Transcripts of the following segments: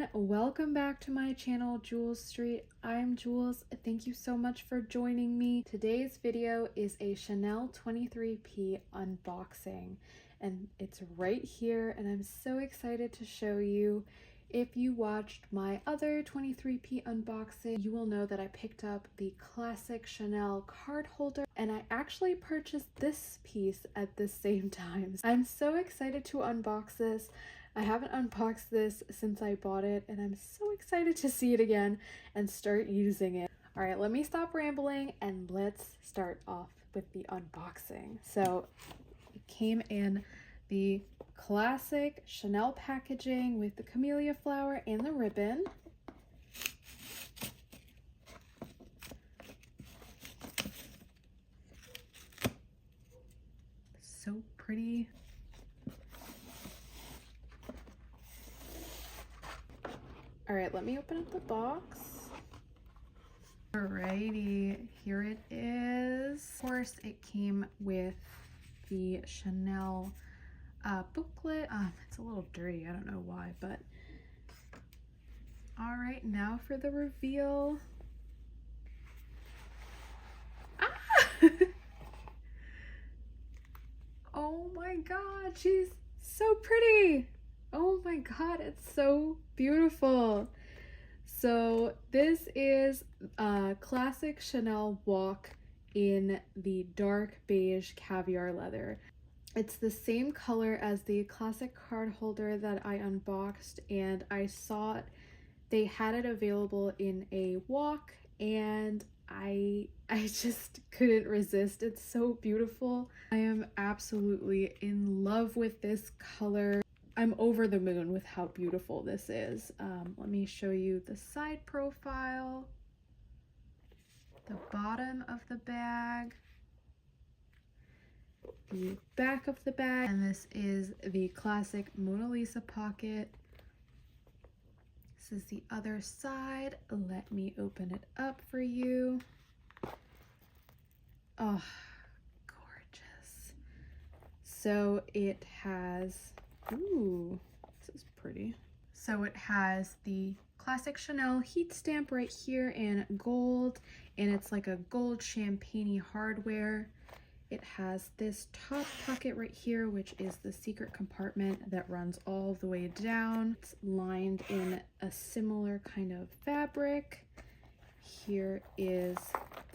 everyone, welcome back to my channel, Jules Street. I'm Jules. Thank you so much for joining me. Today's video is a Chanel 23P unboxing, and it's right here, and I'm so excited to show you. If you watched my other 23P unboxing, you will know that I picked up the classic Chanel card holder, and I actually purchased this piece at the same time. I'm so excited to unbox this. I haven't unboxed this since I bought it, and I'm so excited to see it again and start using it. All right, let me stop rambling and let's start off with the unboxing. So it came in the classic Chanel packaging with the camellia flower and the ribbon. So pretty. All right, let me open up the box. Alrighty, here it is. Of course, it came with the Chanel booklet. It's a little dirty, I don't know why, but all right, now for the reveal. Oh my god, she's so pretty. Oh my god, it's so beautiful. So this is a classic Chanel WOC in the Dark Beige Caviar Leather. It's the same color as the classic card holder that I unboxed, and I saw it. They had it available in a WOC, and I just couldn't resist. It's so beautiful. I am absolutely in love with this color. I'm over the moon with how beautiful this is. Let me show you the side profile, the bottom of the bag, the back of the bag, and this is the classic Mona Lisa pocket. This is the other side. Let me open it up for you. Oh, gorgeous. So it has, ooh, this is pretty. So it has the classic Chanel heat stamp right here in gold, and it's like a gold champagne-y hardware. It has this top pocket right here, which is the secret compartment that runs all the way down. It's lined in a similar kind of fabric. Here is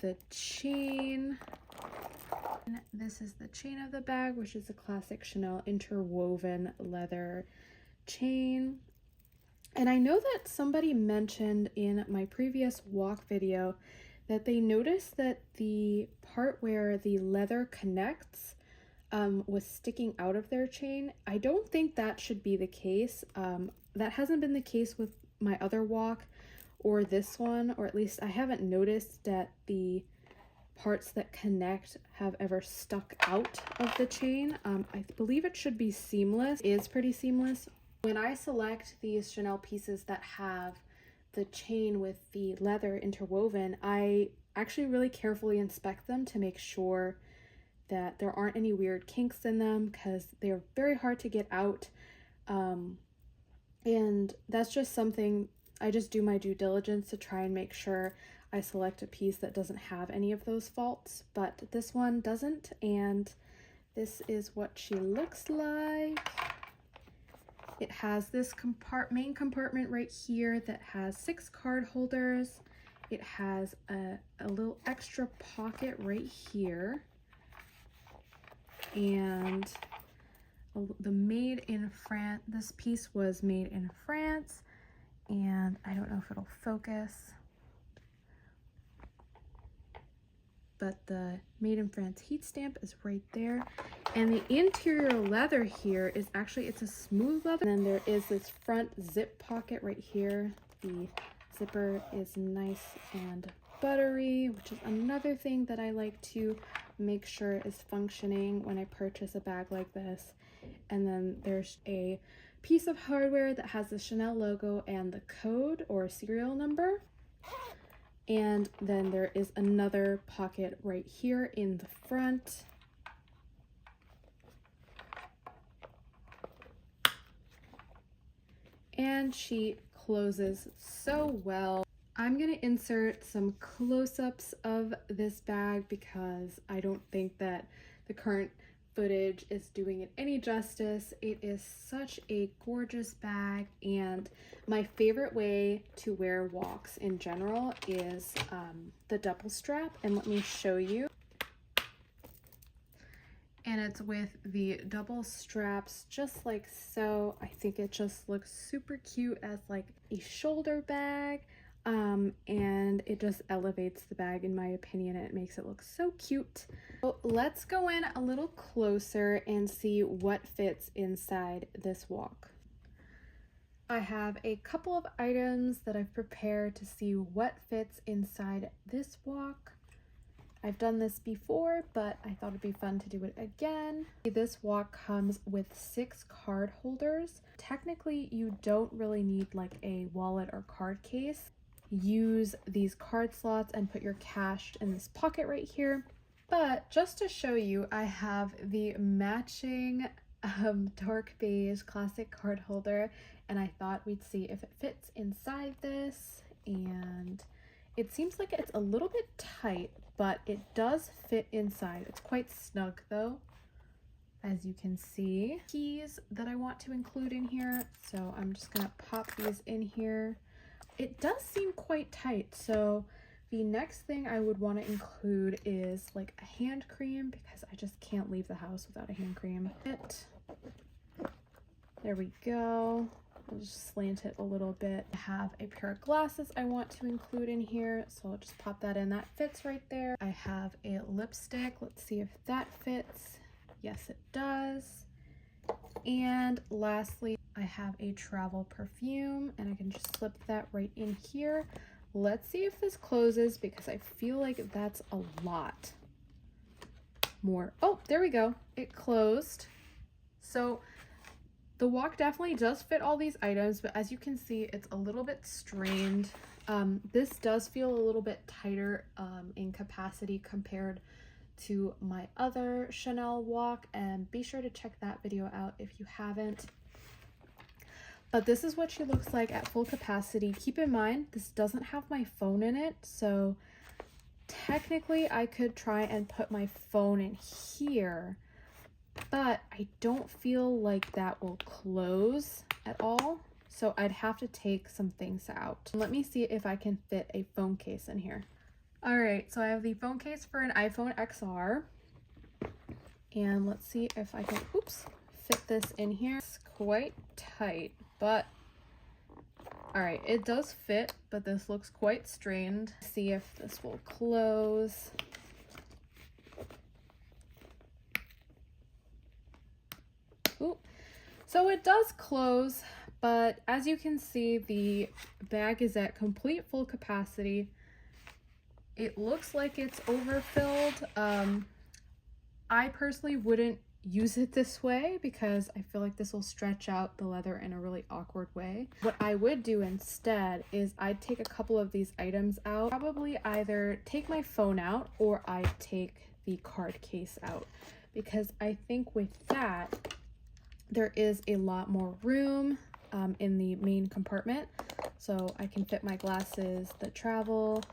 the chain. And this is the chain of the bag, which is a classic Chanel interwoven leather chain. And I know that somebody mentioned in my previous WOC video that they noticed that the part where the leather connects was sticking out of their chain. I don't think that should be the case. That hasn't been the case with my other WOC or this one, or at least I haven't noticed that the parts that connect have ever stuck out of the chain. I believe it should be seamless. It is pretty seamless. When I select these Chanel pieces that have the chain with the leather interwoven, I actually really carefully inspect them to make sure that there aren't any weird kinks in them, because they're very hard to get out. And that's just something I just do my due diligence to try and make sure I select a piece that doesn't have any of those faults, but this one doesn't, and this is what she looks like. It has this main compartment right here that has 6 card holders. It has a little extra pocket right here, and the made in France, this piece was made in France, and I don't know if it'll focus, but the made in France heat stamp is right there. And the interior leather here is actually, it's a smooth leather. And then there is this front zip pocket right here. The zipper is nice and buttery, which is another thing that I like to make sure is functioning when I purchase a bag like this. And then there's a piece of hardware that has the Chanel logo and the code or serial number. And then there is another pocket right here in the front. And she closes so well. I'm gonna insert some close-ups of this bag because I don't think that the current footage is doing it any justice. It is such a gorgeous bag, and my favorite way to wear WOCs in general is the double strap, and let me show you. And it's with the double straps just like so. I think it just looks super cute as like a shoulder bag, and it just elevates the bag in my opinion. It makes it look so cute. So let's go in a little closer and see what fits inside this WOC. I have a couple of items that I've prepared to see what fits inside this WOC. I've done this before, but I thought it'd be fun to do it again. This WOC comes with 6 card holders. Technically, you don't really need like a wallet or card case. Use these card slots and put your cash in this pocket right here. But just to show you, I have the matching dark beige classic card holder, and I thought we'd see if it fits inside this. And it seems like it's a little bit tight, but it does fit inside. It's quite snug though, as you can see. Keys that I want to include in here, so I'm just gonna pop these in here. It does seem quite tight, so the next thing I would want to include is like a hand cream, because I just can't leave the house without a hand cream. There we go. I'll just slant it a little bit. I have a pair of glasses I want to include in here, so I'll just pop that in. That fits right there. I have a lipstick. Let's see if that fits. Yes, it does. And lastly, I have a travel perfume, and I can just slip that right in here. Let's see if this closes, because I feel like that's a lot more. Oh, there we go. It closed. So the WOC definitely does fit all these items, but as you can see, it's a little bit strained. This does feel a little bit tighter in capacity compared to my other Chanel WOC, and be sure to check that video out if you haven't. But this is what she looks like at full capacity. Keep in mind, this doesn't have my phone in it, so technically I could try and put my phone in here, but I don't feel like that will close at all, so I'd have to take some things out. Let me see if I can fit a phone case in here. All right, so I have the phone case for an iPhone XR, and let's see if I can, oops, fit this in here. It's quite tight, but all right, it does fit, but this looks quite strained. See if this will close. Ooh. So it does close, but as you can see, the bag is at complete full capacity. It looks like it's overfilled. I personally wouldn't use it this way because I feel like this will stretch out the leather in a really awkward way. What I would do instead is I'd take a couple of these items out, probably either take my phone out or I'd take the card case out, because I think with that there is a lot more room in the main compartment, so I can fit my glasses, the travel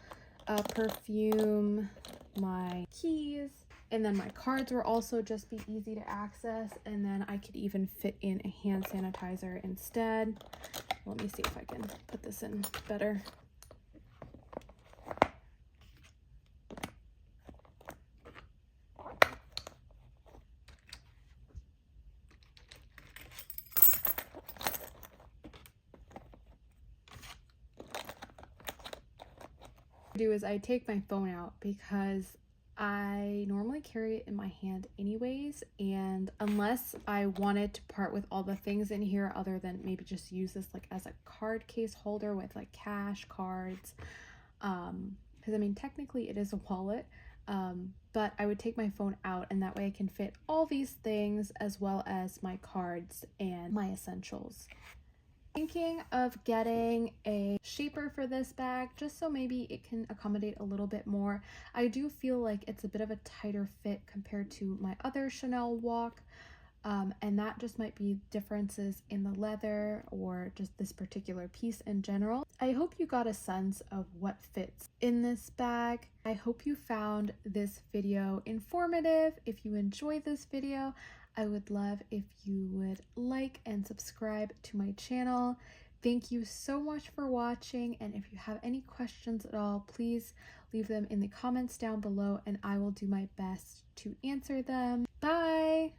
perfume, my keys, and then my cards will also just be easy to access, and then I could even fit in a hand sanitizer instead. Let me see if I can put this in better. Do is I take my phone out because I normally carry it in my hand anyways, and unless I wanted to part with all the things in here other than maybe just use this like as a card case holder with like cash, cards, because I mean technically it is a wallet, but I would take my phone out, and that way I can fit all these things as well as my cards and my essentials. Thinking of getting a shaper for this bag just so maybe it can accommodate a little bit more. I do feel like it's a bit of a tighter fit compared to my other Chanel WOC, and that just might be differences in the leather or just this particular piece in general. I hope you got a sense of what fits in this bag. I hope you found this video informative. If you enjoyed this video, I would love if you would like and subscribe to my channel. Thank you so much for watching, and if you have any questions at all, please leave them in the comments down below and I will do my best to answer them. Bye!